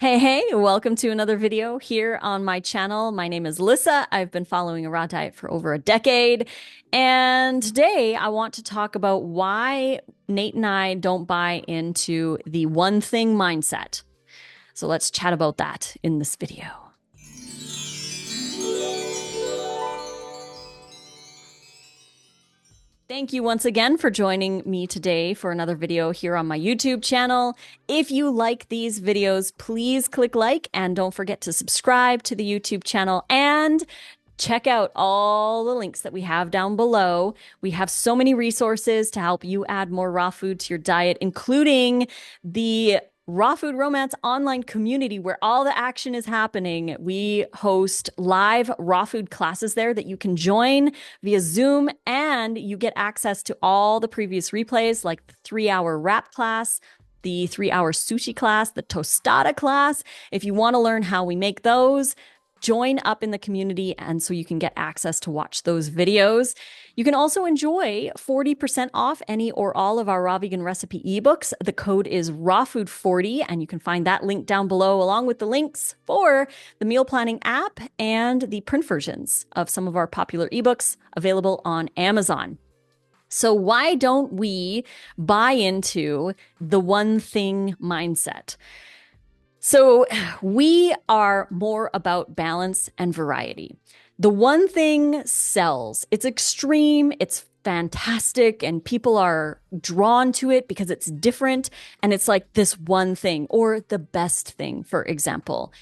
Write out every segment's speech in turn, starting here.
Hey, welcome to another video here on my channel. My name is Lissa. I've been following a raw diet for over a decade. And today I want to talk about why Nate and I don't buy into the one thing mindset. So let's chat about that in this video. Thank you once again for joining me today for another video here on my YouTube channel. If you like these videos, please click like and don't forget to subscribe to the YouTube channel and check out all the links that we have down below. We have so many resources to help you add more raw food to your diet, including the Raw Food Romance online community where all the action is happening. We host live raw food classes there that you can join via Zoom, and you get access to all the previous replays, like the 3-hour wrap class, the 3-hour sushi class, the tostada class. If you want to learn how we make those, join up in the community and so you can get access to watch those videos. You can also enjoy 40% off any or all of our raw vegan recipe ebooks. The code is rawfood40 and you can find that link down below along with the links for the meal planning app and the print versions of some of our popular ebooks available on Amazon. So why don't we buy into the one thing mindset? So we are more about balance and variety. The one thing sells. It's extreme, it's fantastic, and people are drawn to it because it's different. And it's like this one thing or the best thing, for example.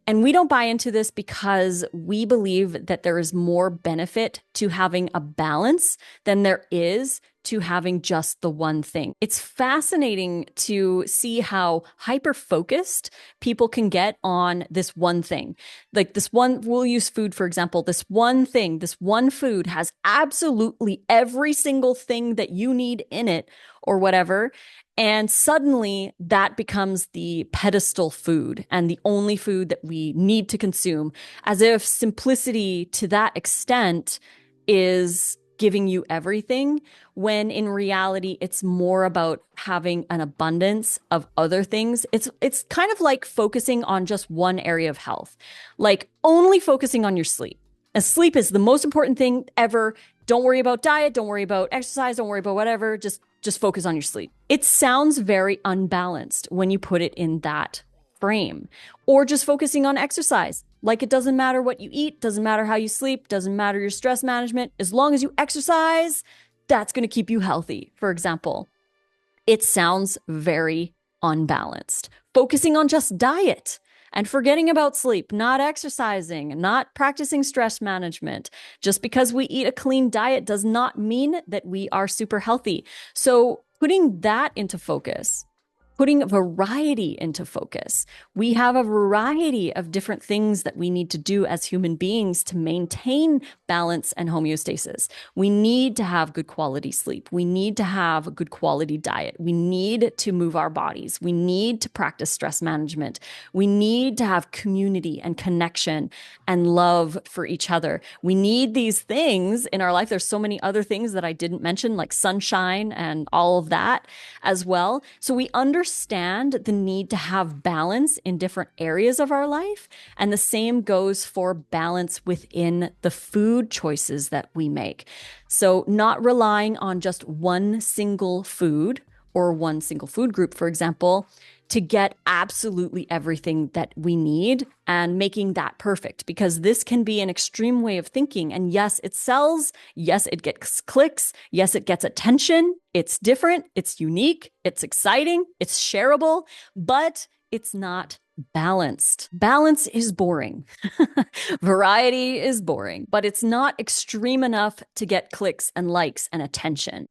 And we don't buy into this because we believe that there is more benefit to having a balance than there is to having just the one thing. It's fascinating to see how hyper-focused people can get on this one thing. Like this one, we'll use food, for example. This one thing, this one food has absolutely every single thing that you need in it or whatever. And suddenly that becomes the pedestal food and the only food that we need to consume, as if simplicity to that extent is giving you everything, when in reality, it's more about having an abundance of other things. It's kind of like focusing on just one area of health, like only focusing on your sleep. And sleep is the most important thing ever. Don't worry about diet, don't worry about exercise, don't worry about whatever, just focus on your sleep. It sounds very unbalanced when you put it in that frame. Or just focusing on exercise. Like it doesn't matter what you eat, doesn't matter how you sleep, doesn't matter your stress management. As long as you exercise, that's going to keep you healthy, for example. It sounds very unbalanced. Focusing on just diet and forgetting about sleep, not exercising, not practicing stress management. Just because we eat a clean diet does not mean that we are super healthy. So putting that into focus, putting variety into focus. We have a variety of different things that we need to do as human beings to maintain balance and homeostasis. We need to have good quality sleep. We need to have a good quality diet. We need to move our bodies. We need to practice stress management. We need to have community and connection and love for each other. We need these things in our life. There's so many other things that I didn't mention, like sunshine and all of that as well. So we understand the need to have balance in different areas of our life. And the same goes for balance within the food choices that we make. So not relying on just one single food or one single food group, for example, to get absolutely everything that we need and making that perfect, because this can be an extreme way of thinking. And yes, it sells. Yes, it gets clicks. Yes, it gets attention. It's different. It's unique. It's exciting. It's shareable, but it's not balanced. Balance is boring. Variety is boring, but it's not extreme enough to get clicks and likes and attention.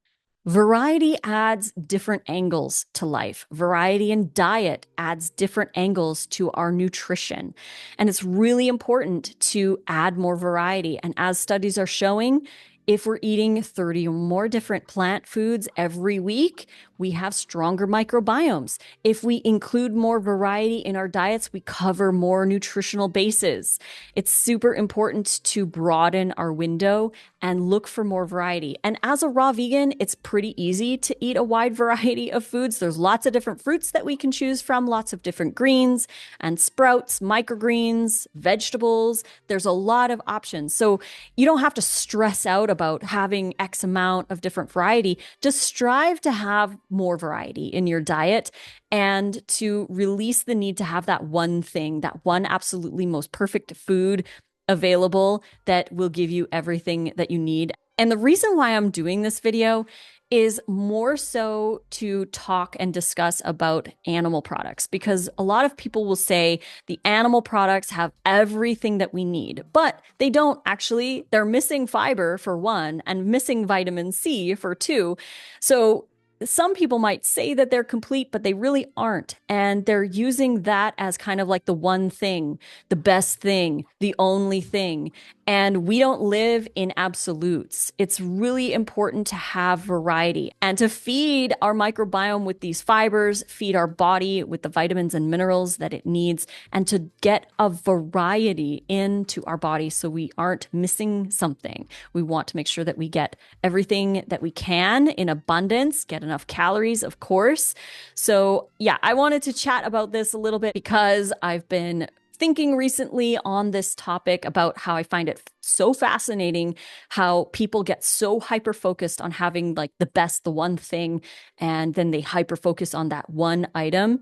Variety adds different angles to life. Variety in diet adds different angles to our nutrition. And it's really important to add more variety. And as studies are showing, if we're eating 30 or more different plant foods every week, we have stronger microbiomes. If we include more variety in our diets, we cover more nutritional bases. It's super important to broaden our window and look for more variety. And as a raw vegan, it's pretty easy to eat a wide variety of foods. There's lots of different fruits that we can choose from, lots of different greens and sprouts, microgreens, vegetables. There's a lot of options. So you don't have to stress out about having X amount of different variety. Just strive to have more variety in your diet and to release the need to have that one thing, that one absolutely most perfect food available that will give you everything that you need. And the reason why I'm doing this video is more so to talk and discuss about animal products, because a lot of people will say the animal products have everything that we need, but they don't actually. They're missing fiber for one and missing vitamin C for two. So some people might say that they're complete, but they really aren't. And they're using that as kind of like the one thing, the best thing, the only thing. And we don't live in absolutes. It's really important to have variety and to feed our microbiome with these fibers, feed our body with the vitamins and minerals that it needs, and to get a variety into our body so we aren't missing something. We want to make sure that we get everything that we can in abundance, get enough calories, of course. So yeah, I wanted to chat about this a little bit because I've been thinking recently on this topic about how I find it so fascinating how people get so hyper focused on having like the best, the one thing, and then they hyper focus on that one item.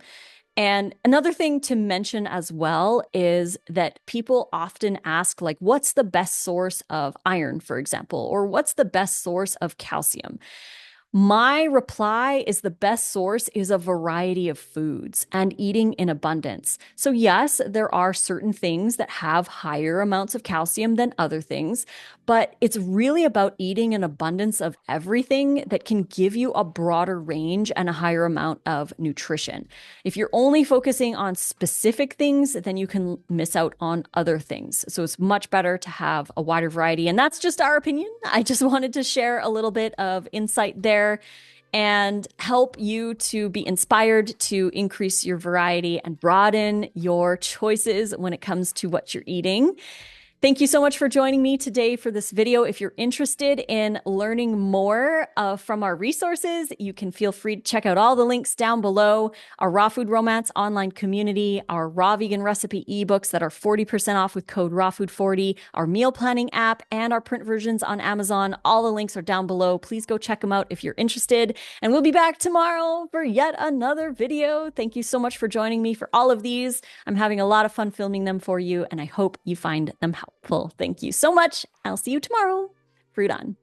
And another thing to mention as well is that people often ask, like, what's the best source of iron, for example, or what's the best source of calcium? My reply is the best source is a variety of foods and eating in abundance. So yes, there are certain things that have higher amounts of calcium than other things, but it's really about eating an abundance of everything that can give you a broader range and a higher amount of nutrition. If you're only focusing on specific things, then you can miss out on other things. So it's much better to have a wider variety. And that's just our opinion. I just wanted to share a little bit of insight there and help you to be inspired to increase your variety and broaden your choices when it comes to what you're eating. Thank you so much for joining me today for this video. If you're interested in learning more from our resources, you can feel free to check out all the links down below. Our Raw Food Romance online community, our raw vegan recipe ebooks that are 40% off with code RAWFOOD40, our meal planning app, and our print versions on Amazon. All the links are down below. Please go check them out if you're interested. And we'll be back tomorrow for yet another video. Thank you so much for joining me for all of these. I'm having a lot of fun filming them for you, and I hope you find them helpful. Thank you so much. I'll see you tomorrow. Fruit on.